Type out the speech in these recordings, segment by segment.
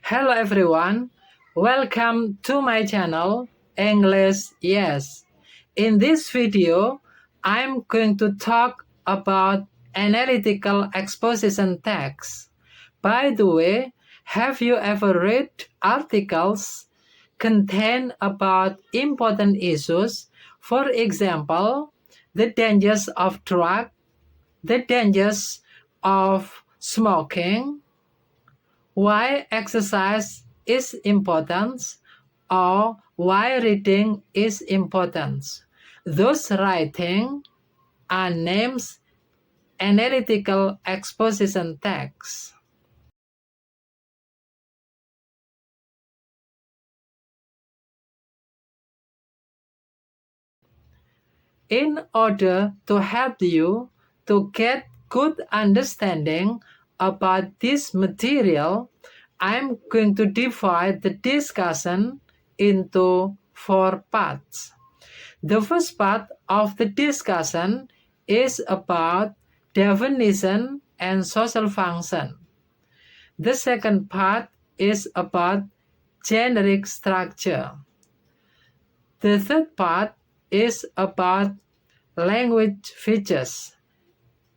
Hello everyone, welcome to my channel English Yes. In this video, I'm going to talk about analytical exposition text. By the way, have you ever read articles contain about important issues? For example, the dangers of drug, the dangers of smoking, why exercise is important, or why reading is important. Those writing are named analytical exposition text. In order to help you to get good understanding about this material, I'm going to divide the discussion into 4 parts. The first part of the discussion is about definition and social function. The second part is about generic structure. The third part is about language features.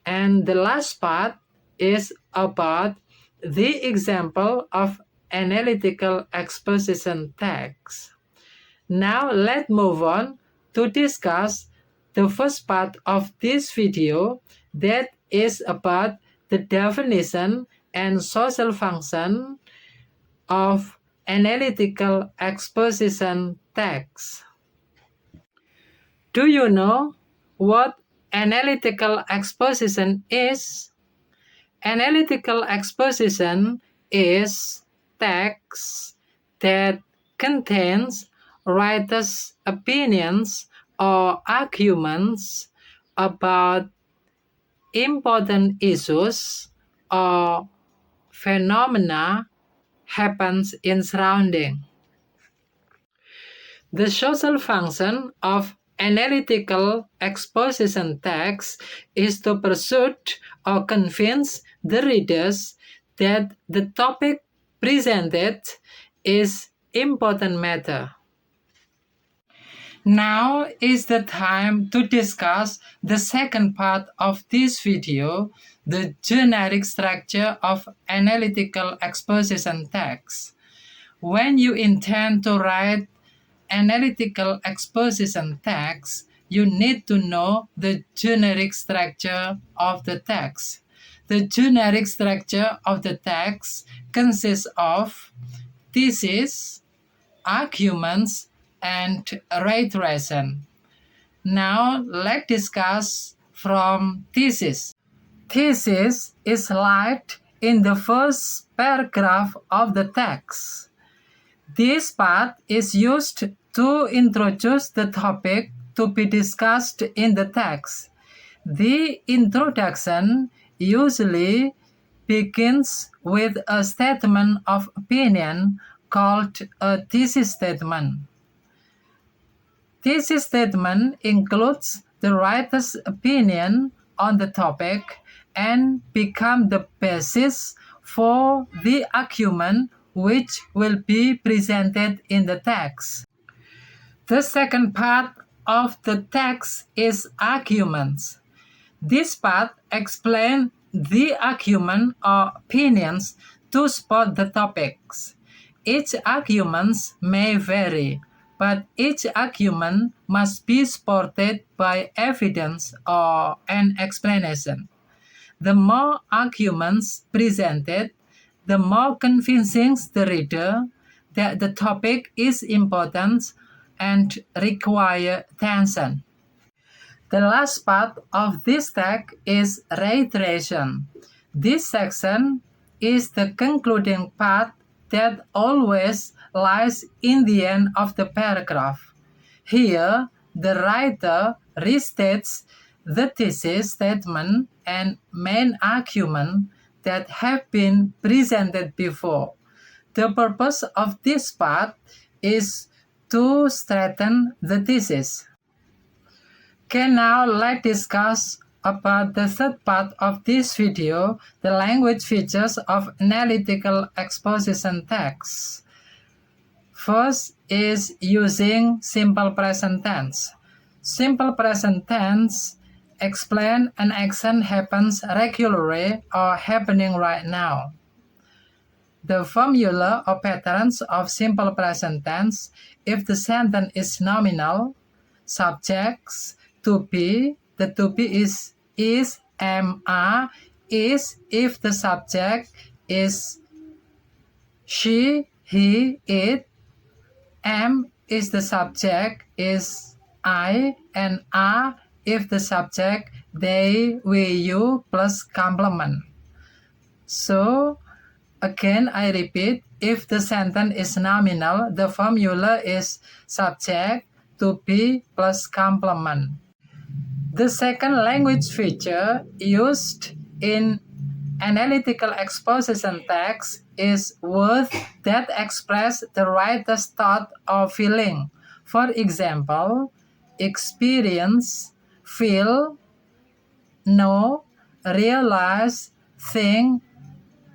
And the last part is about the example of analytical exposition text. Now let's move on to discuss the first part of this video, that is about the definition and social function of analytical exposition text. Do you know what analytical exposition is? Analytical exposition is text that contains writers' opinions or arguments about important issues or phenomena happens in surrounding. The social function of analytical exposition text is to persuade or convince the readers that the topic presented is important matter. Now is the time to discuss the second part of this video, the generic structure of analytical exposition text. When you intend to write analytical exposition text, you need to know the generic structure of the text. The generic structure of the text consists of thesis, arguments, and reiteration. Now let's discuss from thesis. Thesis is laid in the first paragraph of the text. This part is used to introduce the topic to be discussed in the text. The introduction usually begins with a statement of opinion called a thesis statement. Thesis statement includes the writer's opinion on the topic and become the basis for the argument which will be presented in the text. The second part of the text is arguments. This part explains the argument or opinions to support the topics. Each argument may vary, but each argument must be supported by evidence or an explanation. The more arguments presented, the more convincing the reader that the topic is important and requires attention. The last part of this text is reiteration. This section is the concluding part that always lies in the end of the paragraph. Here, the writer restates the thesis statement and main argument that have been presented before. The purpose of this part is to strengthen the thesis. Okay, now let's discuss about the third part of this video, the language features of analytical exposition text. First is using simple present tense. Simple present tense explain an action happens regularly or happening right now. The formula or patterns of simple present tense: if the sentence is nominal, subjects to be, the to be is, am, are, is if the subject is she, he, it, am is the subject is I, and are if the subject they, we, you plus complement. So again, I repeat, if the sentence is nominal, the formula is subject to be plus complement. The second language feature used in analytical exposition text is words that express the writer's thought or feeling. For example, experience, feel, know, realize, think,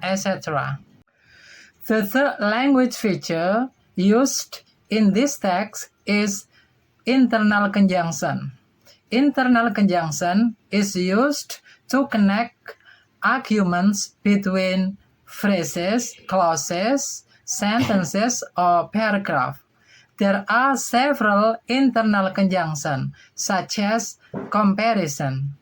etc. The third language feature used in this text is internal conjunction. Internal conjunction is used to connect arguments between phrases, clauses, sentences, or paragraphs. There are several internal conjunctions, such as comparison.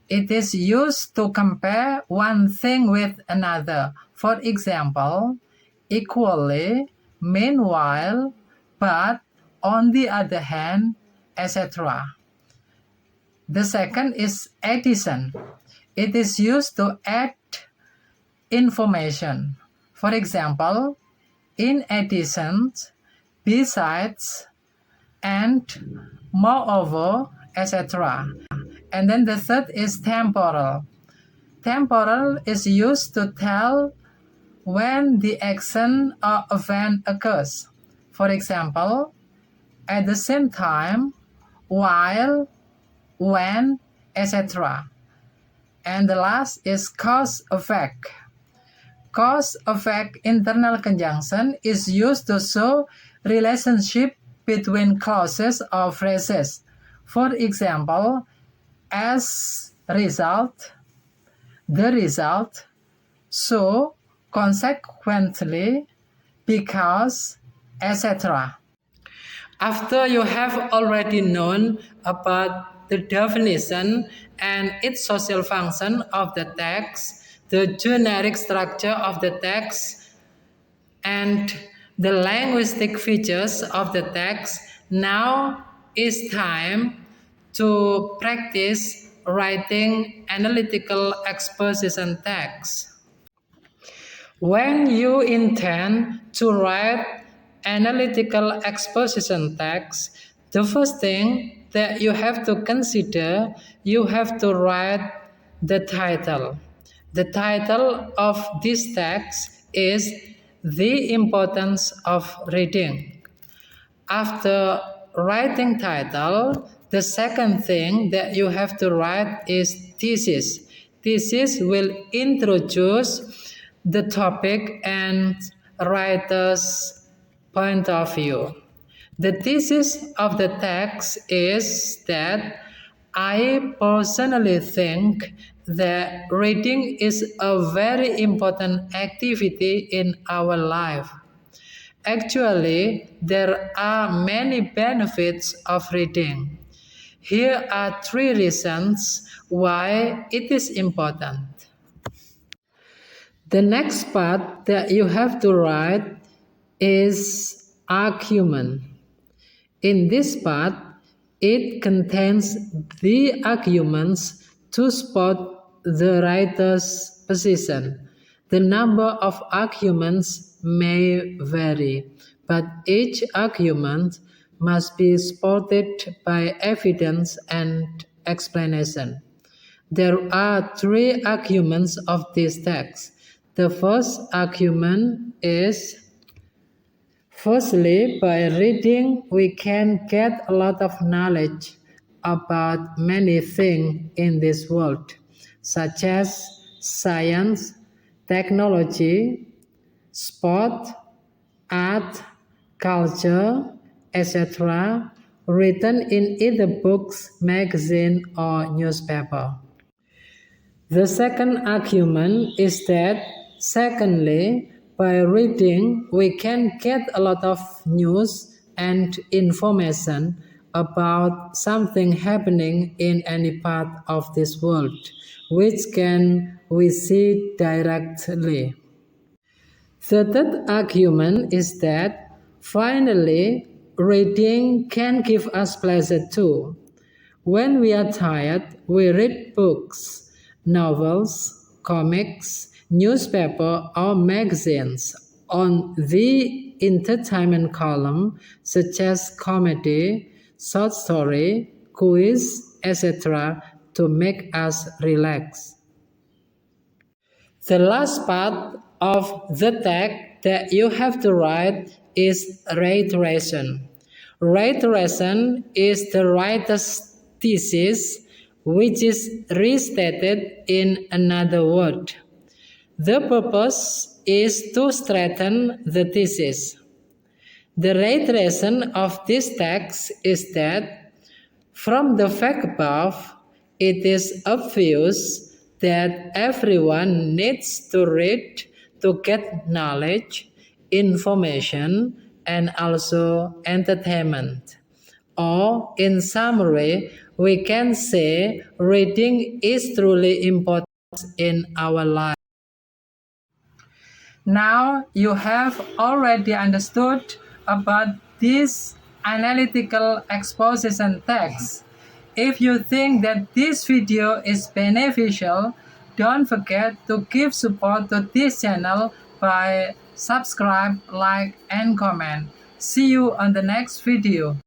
It is used to compare one thing with another. For example, equally, meanwhile, but, on the other hand, etc. The second is addition. It is used to add information. For example, in addition, besides, and moreover, etc. And then the third is temporal. Temporal is used to tell when the action or event occurs. For example, at the same time, while, when, etc. And the last is cause-effect. Cause-effect internal conjunction is used to show relationship between clauses or phrases. For example, as result, the result, so, consequently, because, etc. After you have already known about the definition and its social function of the text, the generic structure of the text, and the linguistic features of the text, now is time to practice writing analytical exposition text. When you intend to write analytical exposition text, the first thing that you have to consider, you have to write the title. The title of this text is The Importance of Reading. After writing title, the second thing that you have to write is thesis. Thesis will introduce the topic and writer's point of view. The thesis of the text is that I personally think that reading is a very important activity in our life. Actually, there are many benefits of reading. Here are 3 reasons why it is important. The next part that you have to write is argument. In this part, it contains the arguments to support the writer's position. The number of arguments may vary, but each argument must be supported by evidence and explanation. There are 3 arguments of this text. The first argument is, firstly, by reading we can get a lot of knowledge. about many things in this world, such as science, technology, sport, art, culture, etc., written in either books, magazine, or newspaper. The second argument is that, secondly, by reading, we can get a lot of news and information about something happening in any part of this world, which can we see directly. The third argument is that, finally, reading can give us pleasure too. When we are tired, we read books, novels, comics, newspaper, or magazines on the entertainment column, such as comedy, short story, quiz, etc., to make us relax. The last part of the text that you have to write is reiteration. Reiteration is the writer's thesis, which is restated in another word. The purpose is to strengthen the thesis. The reiteration of this text is that, from the fact above, it is obvious that everyone needs to read to get knowledge, information, and also entertainment. Or, in summary, we can say reading is truly important in our life. Now you have already understood about this analytical exposition text. If you think that this video is beneficial, don't forget to give support to this channel by subscribe, like, and comment. See you on the next video.